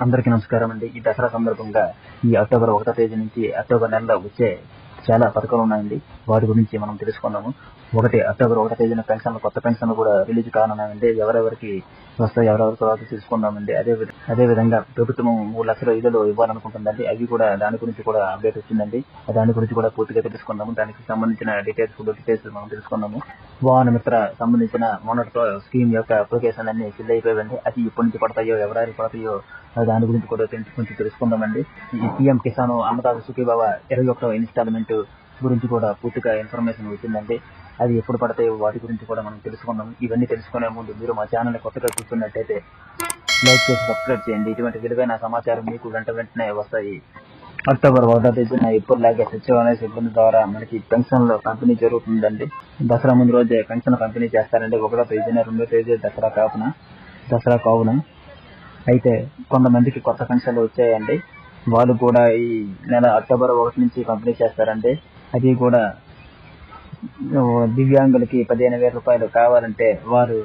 అందరికీ నమస్కారం అండి. ఈ దసరా సందర్భంగా ఈ అక్టోబర్ 1వ తేదీ నుంచి అక్టోబర్ నెలలో వచ్చే చాలా పథకాలు ఉన్నాయండి. వాటి గురించి మనం తెలుసుకుందాము. అక్టోబర్ 1వ తేదీన కొత్త పెన్షన్లు కూడా రిలీజ్ కానున్నాయండి. ఎవరెవరికి వస్తాయి, ఎవరెవరికి రాదు తెలుసుకుందామండి. అదే విధంగా ప్రభుత్వం 3 లక్షల ఇళ్లు ఇవ్వాలనుకుంటుందండి. అవి కూడా దాని గురించి కూడా అప్డేట్ వచ్చిందండి. దాని గురించి కూడా పూర్తిగా తెలుసుకుందాము. దానికి సంబంధించిన డీటెయిల్స్ మనం తెలుసుకుందాము. వాహన మిత్ర సంబంధించిన మొన్నటితో స్కీమ్ యొక్క అప్లికేషన్ అన్ని ఫిల్ అయిపోయిందండి. అది ఎప్పటి నుంచి పడతాయో, ఎవరికి పడతాయో దాని గురించి కూడా కొంచెం తెలుసుకుందామండి. ఈ పీఎం కిసాన్ అన్నదాత సుఖీభవ 21వ ఇన్స్టాల్మెంట్ గురించి కూడా పూర్తిగా ఇన్ఫర్మేషన్ వచ్చిందండి. అది ఎప్పుడు పడతాయో వాటి గురించి కూడా మనం తెలుసుకుందాం. ఇవన్నీ తెలుసుకునే ముందు మీరు మా ఛానల్ కొత్తగా చూస్తున్నట్టయితే లైక్ చేసి సబ్స్క్రైబ్ చేయండి. ఇటువంటి విలువైన సమాచారం మీకు వెంటనే వస్తాయి. అక్టోబర్ 1వ తేదీన ఇప్పుడులాగే సచివాలయ సిబ్బంది ద్వారా మనకి పెన్షన్ల పంపిణీ జరుగుతుందండి. దసరా ముందు రోజే పెన్షన్ పంపిణీ చేస్తారండి. 1వ తేదీన 2వ తేదీ దసరా కావున అయితే కొంతమందికి కొత్త పెన్షన్లు వచ్చాయండి. వాళ్ళు కూడా ఈ నెల అక్టోబర్ 1 నుంచి పంపిణీ చేస్తారండి. అది కూడా దివ్యాంగులకి 15,000 రూపాయలు కావాలంటే వారు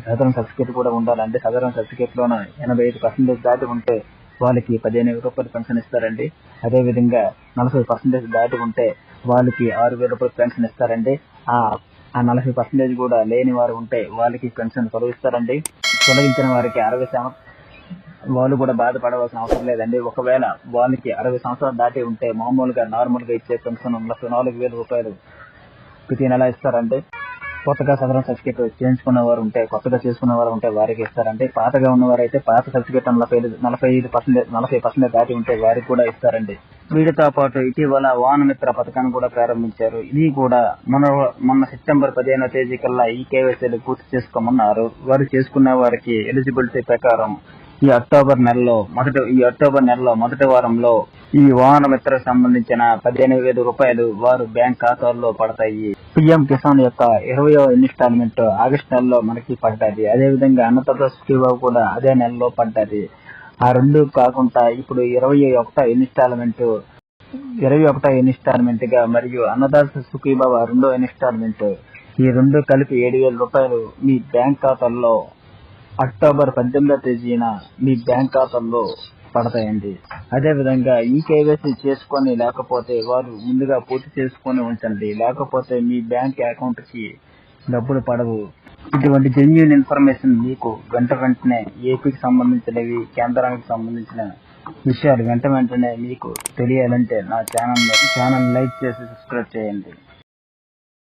సదరన్ సర్టిఫికేట్ కూడా ఉండాలండి. సదరన్ సర్టిఫికేట్ లోన 85% దాటి ఉంటే వాళ్ళకి 15,000 రూపాయలు పెన్షన్ ఇస్తారండి. అదేవిధంగా 40% దాటి ఉంటే వాళ్ళకి 6,000 రూపాయలు పెన్షన్ ఇస్తారండి. ఆ 40% కూడా లేని వారు ఉంటే వాళ్ళకి పెన్షన్ తొలగిస్తారండి. తొలగించిన వారికి 60 వాళ్ళు కూడా బాధపడవలసిన అవసరం లేదండి. ఒకవేళ వాళ్ళకి 60 సంవత్సరాలు దాటి ఉంటే నార్మల్ గా ఇచ్చే పెన్షన్ 4,000 రూపాయలు ప్రతి నెల ఇస్తారండి. కొత్తగా సదరన్ సర్టిఫికేట్ చేసుకున్న వారు ఉంటే వారికి ఇస్తారండి. పాతగా ఉన్నవారైతే పాత సర్టిఫికేట్ 40% దాటి ఉంటే వారికి కూడా ఇస్తారండి. వీటితో పాటు ఇటీవల వాహన మిత్ర పథకాన్ని కూడా ప్రారంభించారు. ఇది కూడా మొన్న సెప్టెంబర్ 15వ తేదీ కల్లా ఈ కేవైసీలు పూర్తి చేసుకోమన్నారు. వారు చేసుకున్న వారికి ఎలిజిబిలిటీ ప్రకారం ఈ అక్టోబర్ నెలలో మొదటి వారంలో ఈ వాహన మిత్ర సంబంధించిన 15,000 రూపాయలు వారు బ్యాంక్ ఖాతాల్లో పడతాయి. పీఎం కిసాన్ యొక్క 20వ ఇన్స్టాల్మెంట్ ఆగస్టు నెలలో మనకి పడ్డది. అదేవిధంగా అన్నదాత సుఖీభవ కూడా అదే నెలలో పడ్డది. ఆ రెండు కాకుండా ఇప్పుడు 21వ ఇన్స్టాల్మెంట్ గా మరియు అన్నదాత సుఖీభవ 2వ ఇన్స్టాల్మెంట్ ఈ రెండు కలిపి 7,000 రూపాయలు మీ బ్యాంక్ ఖాతాల్లో అక్టోబర్ 18వ తేదీన మీ బ్యాంక్ ఖాతాల్లో పడతాయండి. అదే విధంగా ఈ కేవైసీ చేసుకొని లేకపోతే వారు ముందుగా పూర్తి చేసుకొని ఉంచండి. లేకపోతే మీ బ్యాంక్ అకౌంట్ కి డబ్బులు పడవు. ఇటువంటి జెన్యూన్ ఇన్ఫర్మేషన్ మీకు వెంటనే ఏపీకి సంబంధించినవి, కేంద్రానికి సంబంధించిన విషయాలు వెంటనే మీకు తెలియాలంటే నా ఛానల్ లైక్ చేసి సబ్స్క్రైబ్ చేయండి.